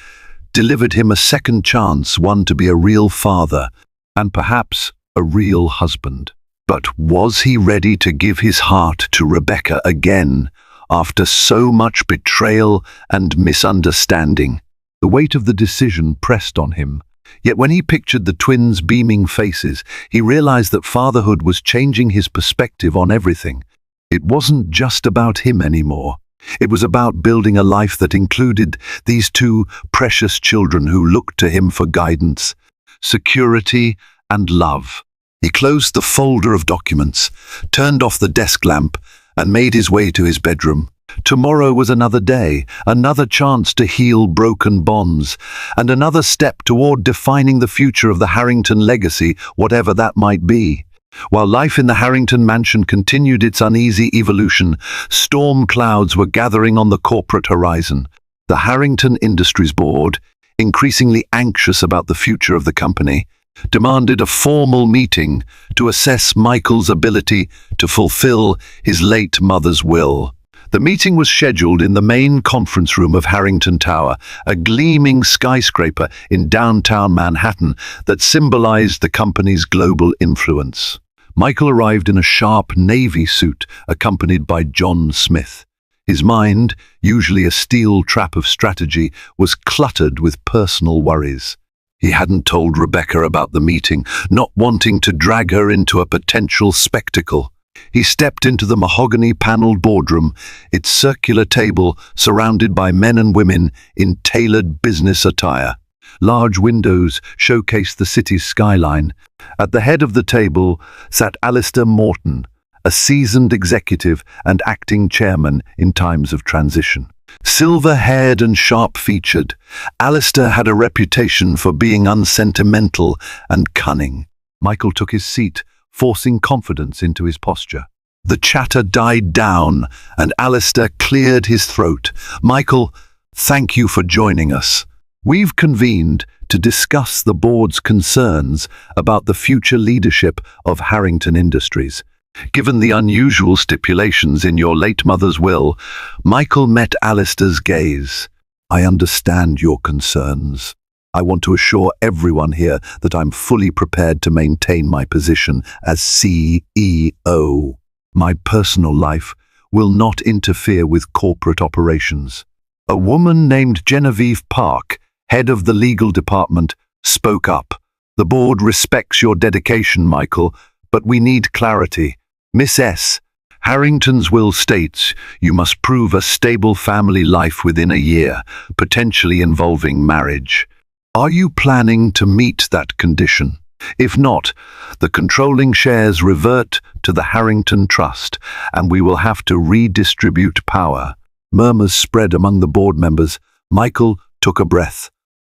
[SPEAKER 1] delivered him a second chance, one to be a real father, and perhaps a real husband. But was he ready to give his heart to Rebecca again, after so much betrayal and misunderstanding? The weight of the decision pressed on him. Yet when he pictured the twins' beaming faces, he realized that fatherhood was changing his perspective on everything. It wasn't just about him anymore. It was about building a life that included these two precious children who looked to him for guidance, security, and love. He closed the folder of documents, turned off the desk lamp, and made his way to his bedroom. Tomorrow was another day, another chance to heal broken bonds, and another step toward defining the future of the Harrington legacy, whatever that might be. While life in the Harrington mansion continued its uneasy evolution, storm clouds were gathering on the corporate horizon. The Harrington Industries Board, increasingly anxious about the future of the company, demanded a formal meeting to assess Michael's ability to fulfill his late mother's will. The meeting was scheduled in the main conference room of Harrington Tower, a gleaming skyscraper in downtown Manhattan that symbolized the company's global influence. Michael arrived in a sharp navy suit, accompanied by John Smith. His mind, usually a steel trap of strategy, was cluttered with personal worries. He hadn't told Rebecca about the meeting, not wanting to drag her into a potential spectacle. He stepped into the mahogany-paneled boardroom, its circular table surrounded by men and women in tailored business attire. Large windows showcased the city's skyline. At the head of the table sat Alistair Morton, a seasoned executive and acting chairman in times of transition. Silver-haired and sharp-featured, Alistair had a reputation for being unsentimental and cunning. Michael took his seat, forcing confidence into his posture. The chatter died down, and Alistair cleared his throat. "Michael, thank you for joining us. We've convened to discuss the board's concerns about the future leadership of Harrington Industries. Given the unusual stipulations in your late mother's will," Michael met Alistair's gaze. "I understand your concerns. I want to assure everyone here that I'm fully prepared to maintain my position as CEO. My personal life will not interfere with corporate operations." A woman named Genevieve Park, head of the legal department, spoke up. "The board respects your dedication, Michael, but we need clarity. Miss S., Harrington's will states you must prove a stable family life within a year, potentially involving marriage. Are you planning to meet that condition? If not, the controlling shares revert to the Harrington Trust, and we will have to redistribute power." Murmurs spread among the board members. Michael took a breath.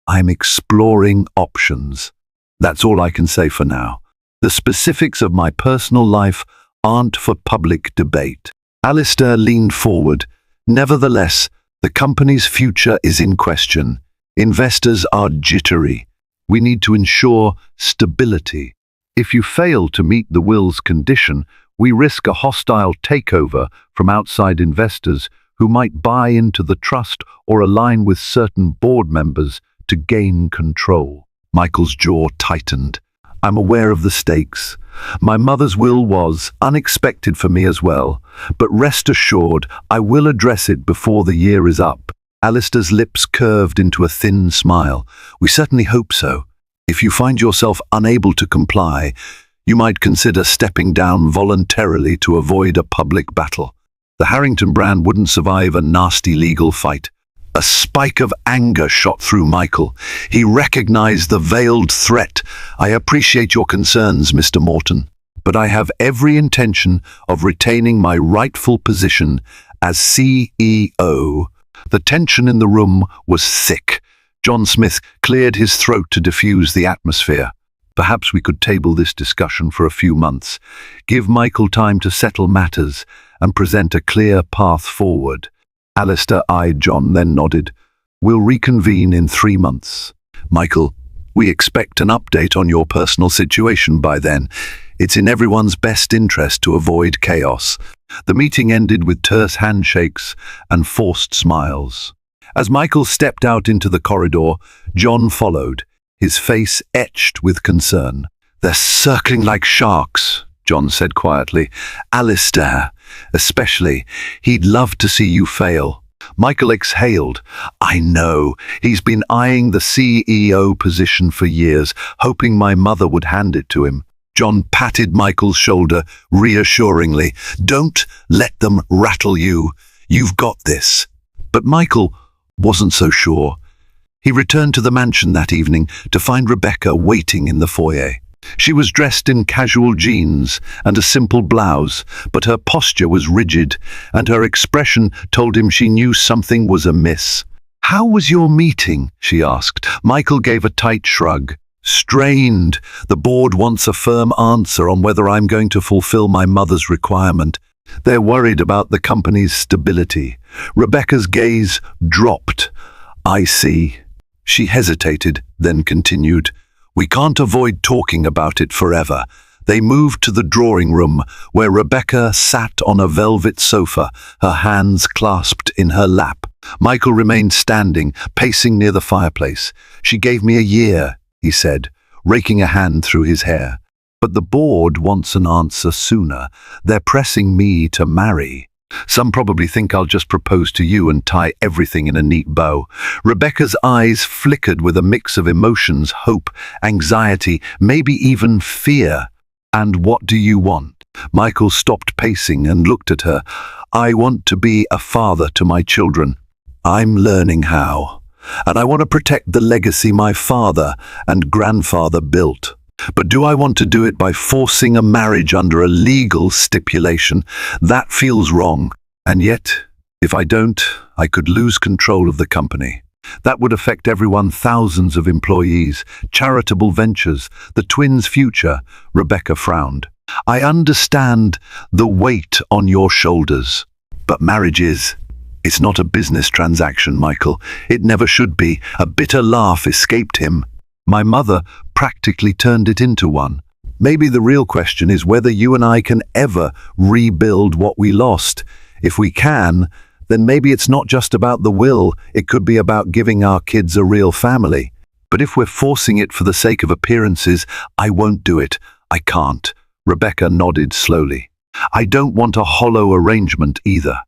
[SPEAKER 1] "I'm exploring options. That's all I can say for now. The specifics of my personal life aren't for public debate." Alistair leaned forward. "Nevertheless, the company's future is in question. Investors are jittery. We need to ensure stability. If you fail to meet the will's condition, we risk a hostile takeover from outside investors who might buy into the trust or align with certain board members to gain control." Michael's jaw tightened. "I'm aware of the stakes. My mother's will was unexpected for me as well, but rest assured I will address it before the year is up." Alistair's lips curved into a thin smile. "We certainly hope so. If you find yourself unable to comply, you might consider stepping down voluntarily to avoid a public battle. The Harrington brand wouldn't survive a nasty legal fight." A spike of anger shot through Michael. He recognized the veiled threat. "I appreciate your concerns, Mr. Morton, but I have every intention of retaining my rightful position as CEO." The tension in the room was thick. John Smith cleared his throat to diffuse the atmosphere. "Perhaps we could table this discussion for a few months. Give Michael time to settle matters and present a clear path forward." Alistair eyed John, then nodded. "We'll reconvene in 3 months. Michael, we expect an update on your personal situation by then. It's in everyone's best interest to avoid chaos." The meeting ended with terse handshakes and forced smiles. As Michael stepped out into the corridor, John followed, his face etched with concern. "They're circling like sharks," John said quietly. "Alistair, especially, he'd love to see you fail." Michael exhaled. "I know. He's been eyeing the CEO position for years, hoping my mother would hand it to him." John patted Michael's shoulder reassuringly. "Don't let them rattle you. You've got this." But Michael wasn't so sure. He returned to the mansion that evening to find Rebecca waiting in the foyer. She was dressed in casual jeans and a simple blouse, but her posture was rigid, and her expression told him she knew something was amiss. "How was your meeting?" she asked. Michael gave a tight shrug. "Strained. The board wants a firm answer on whether I'm going to fulfill my mother's requirement. They're worried about the company's stability." Rebecca's gaze dropped. "I see." She hesitated, then continued. "We can't avoid talking about it forever." They moved to the drawing room, where Rebecca sat on a velvet sofa, her hands clasped in her lap. Michael remained standing, pacing near the fireplace. "She gave me a year," he said, raking a hand through his hair. "But the board wants an answer sooner. They're pressing me to marry. Some probably think I'll just propose to you and tie everything in a neat bow." Rebecca's eyes flickered with a mix of emotions, hope, anxiety, maybe even fear. "And what do you want?" Michael stopped pacing and looked at her. "I want to be a father to my children. I'm learning how." and I want to protect the legacy my father and grandfather built. But do I want to do it by forcing a marriage under a legal stipulation? That feels wrong. And yet, if I don't, I could lose control of the company. That would affect everyone, thousands of employees, charitable ventures, the twins' future. Rebecca frowned. I understand the weight on your shoulders, but marriage it's not a business transaction, Michael. It never should be. A bitter laugh escaped him. My mother practically turned it into one. Maybe the real question is whether you and I can ever rebuild what we lost. If we can, then maybe it's not just about the will, it could be about giving our kids a real family. But if we're forcing it for the sake of appearances, I won't do it. I can't. Rebecca nodded slowly. I don't want a hollow arrangement either.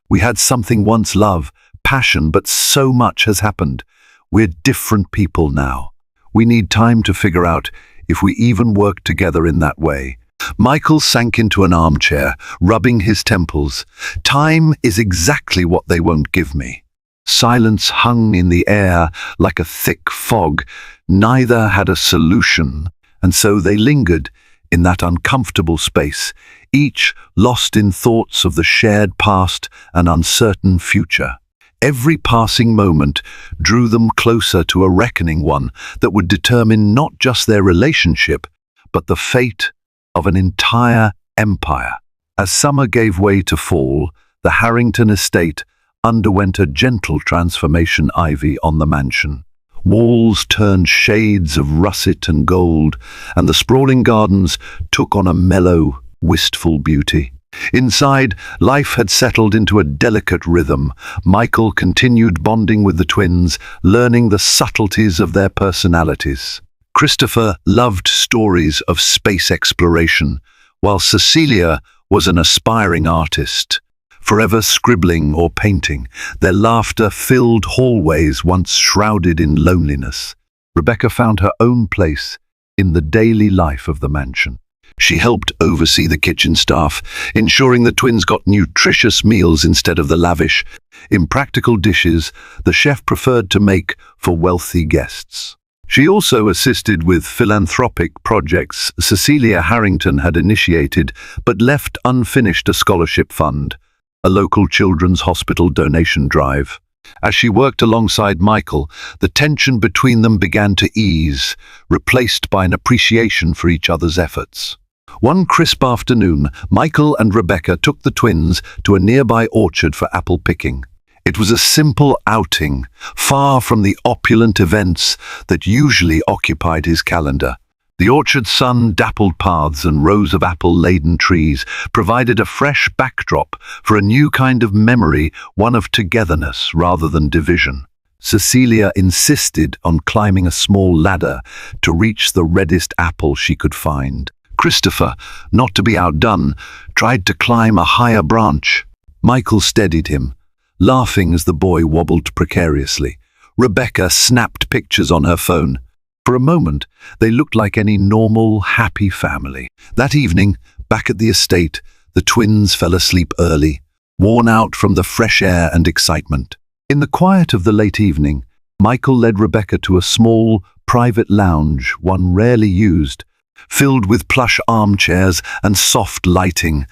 [SPEAKER 1] We had something once, love, passion, but so much has happened. We're different people now. We need time to figure out if we even work together in that way. Michael sank into an armchair, rubbing his temples. Time is exactly what they won't give me. Silence hung in the air like a thick fog. Neither had a solution, and so they lingered in that uncomfortable space, each lost in thoughts of the shared past and uncertain future. Every passing moment drew them closer to a reckoning, one that would determine not just their relationship, but the fate of an entire empire. As summer gave way to fall, the Harrington estate underwent a gentle transformation. Ivy on the mansion. Walls turned shades of russet and gold, and the sprawling gardens took on a mellow, wistful beauty. Inside, life had settled into a delicate rhythm. Michael continued bonding with the twins, learning the subtleties of their personalities. Christopher loved stories of space exploration, while Cecilia was an aspiring artist, forever scribbling or painting. Their laughter filled hallways once shrouded in loneliness. Rebecca found her own place in the daily life of the mansion. She helped oversee the kitchen staff, ensuring the twins got nutritious meals instead of the lavish, impractical dishes the chef preferred to make for wealthy guests. She also assisted with philanthropic projects Cecilia Harrington had initiated but left unfinished: a scholarship fund, a local children's hospital donation drive. As she worked alongside Michael, the tension between them began to ease, replaced by an appreciation for each other's efforts. One crisp afternoon, Michael and Rebecca took the twins to a nearby orchard for apple picking. It was a simple outing, far from the opulent events that usually occupied his calendar. The orchard's sun-dappled paths and rows of apple-laden trees provided a fresh backdrop for a new kind of memory, one of togetherness rather than division. Cecilia insisted on climbing a small ladder to reach the reddest apple she could find. Christopher, not to be outdone, tried to climb a higher branch. Michael steadied him, laughing as the boy wobbled precariously. Rebecca snapped pictures on her phone. For a moment, they looked like any normal, happy family. That evening, back at the estate, the twins fell asleep early, worn out from the fresh air and excitement. In the quiet of the late evening, Michael led Rebecca to a small, private lounge, one rarely used, filled with plush armchairs and soft lighting.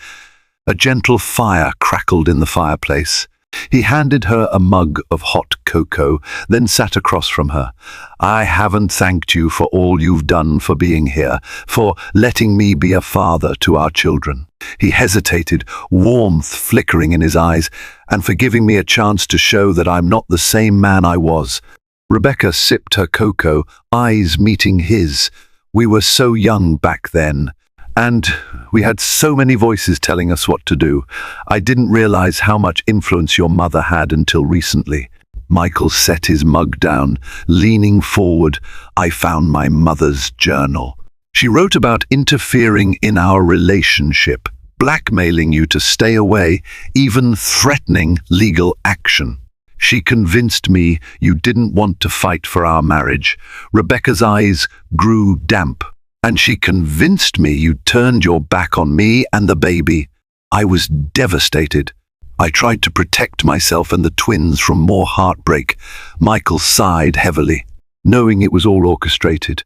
[SPEAKER 1] A gentle fire crackled in the fireplace. He handed her a mug of hot cocoa, then sat across from her. I haven't thanked you for all you've done, for being here, for letting me be a father to our children. He hesitated, warmth flickering in his eyes, and for giving me a chance to show that I'm not the same man I was. Rebecca sipped her cocoa, eyes meeting his. We were so young back then, and we had so many voices telling us what to do. I didn't realize how much influence your mother had until recently. Michael set his mug down, leaning forward. I found my mother's journal. She wrote about interfering in our relationship, blackmailing you to stay away, even threatening legal action. She convinced me you didn't want to fight for our marriage. Rebecca's eyes grew damp. And she convinced me you turned your back on me and the baby. I was devastated. I tried to protect myself and the twins from more heartbreak. Michael sighed heavily, knowing it was all orchestrated.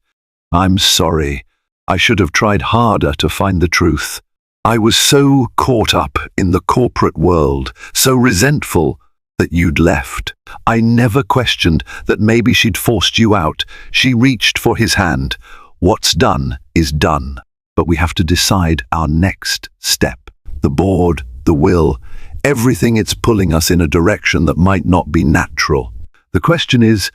[SPEAKER 1] I'm sorry. I should have tried harder to find the truth. I was so caught up in the corporate world, so resentful that you'd left. I never questioned that maybe she'd forced you out. She reached for his hand. What's done is done, but we have to decide our next step. The board, the will, everything, it's pulling us in a direction that might not be natural. The question is,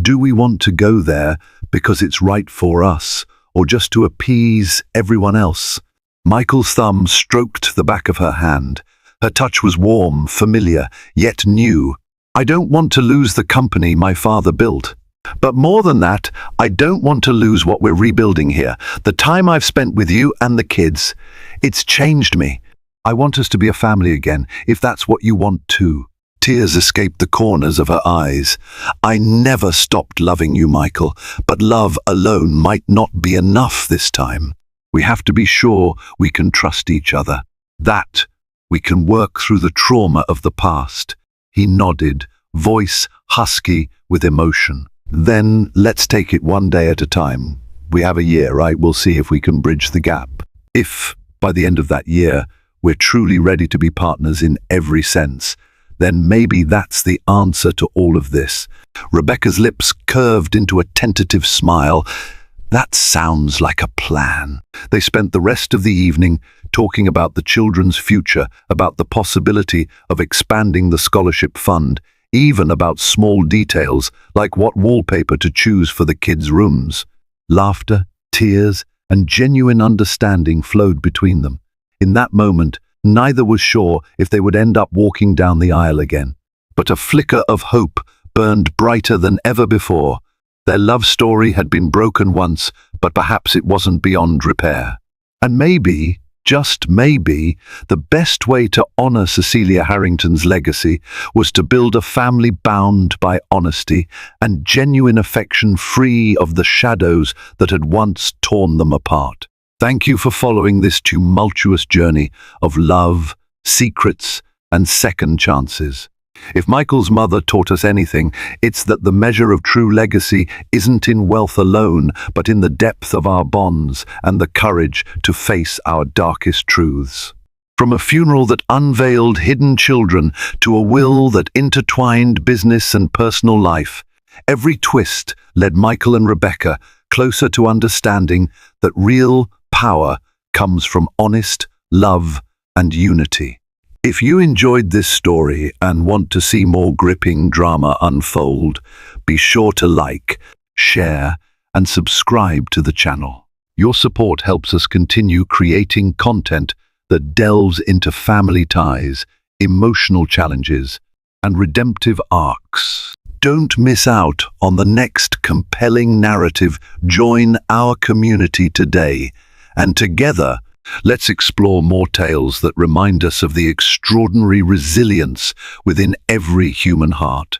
[SPEAKER 1] do we want to go there because it's right for us, or just to appease everyone else? Michael's thumb stroked the back of her hand. Her touch was warm, familiar, yet new. I don't want to lose the company my father built. But more than that, I don't want to lose what we're rebuilding here. The time I've spent with you and the kids. It's changed me. I want us to be a family again, if that's what you want too. Tears escaped the corners of her eyes. I never stopped loving you, Michael, but love alone might not be enough this time. We have to be sure we can trust each other. That we can work through the trauma of the past. He nodded, voice husky with emotion. Then let's take it one day at a time. We have a year, right? We'll see if we can bridge the gap. If, by the end of that year, we're truly ready to be partners in every sense, then maybe that's the answer to all of this. Rebecca's lips curved into a tentative smile. That sounds like a plan. They spent the rest of the evening talking about the children's future, about the possibility of expanding the scholarship fund, even about small details like what wallpaper to choose for the kids' rooms. Laughter, tears, and genuine understanding flowed between them. In that moment, neither was sure if they would end up walking down the aisle again. But a flicker of hope burned brighter than ever before. Their love story had been broken once, but perhaps it wasn't beyond repair. And maybe, just maybe, the best way to honor Cecilia Harrington's legacy was to build a family bound by honesty and genuine affection, free of the shadows that had once torn them apart. Thank you for following this tumultuous journey of love, secrets, and second chances. If Michael's mother taught us anything, it's that the measure of true legacy isn't in wealth alone, but in the depth of our bonds and the courage to face our darkest truths. From a funeral that unveiled hidden children to a will that intertwined business and personal life, every twist led Michael and Rebecca closer to understanding that real power comes from honest love and unity. If you enjoyed this story and want to see more gripping drama unfold, be sure to like, share, and subscribe to the channel. Your support helps us continue creating content that delves into family ties, emotional challenges, and redemptive arcs. Don't miss out on the next compelling narrative. Join our community today, and together, let's explore more tales that remind us of the extraordinary resilience within every human heart.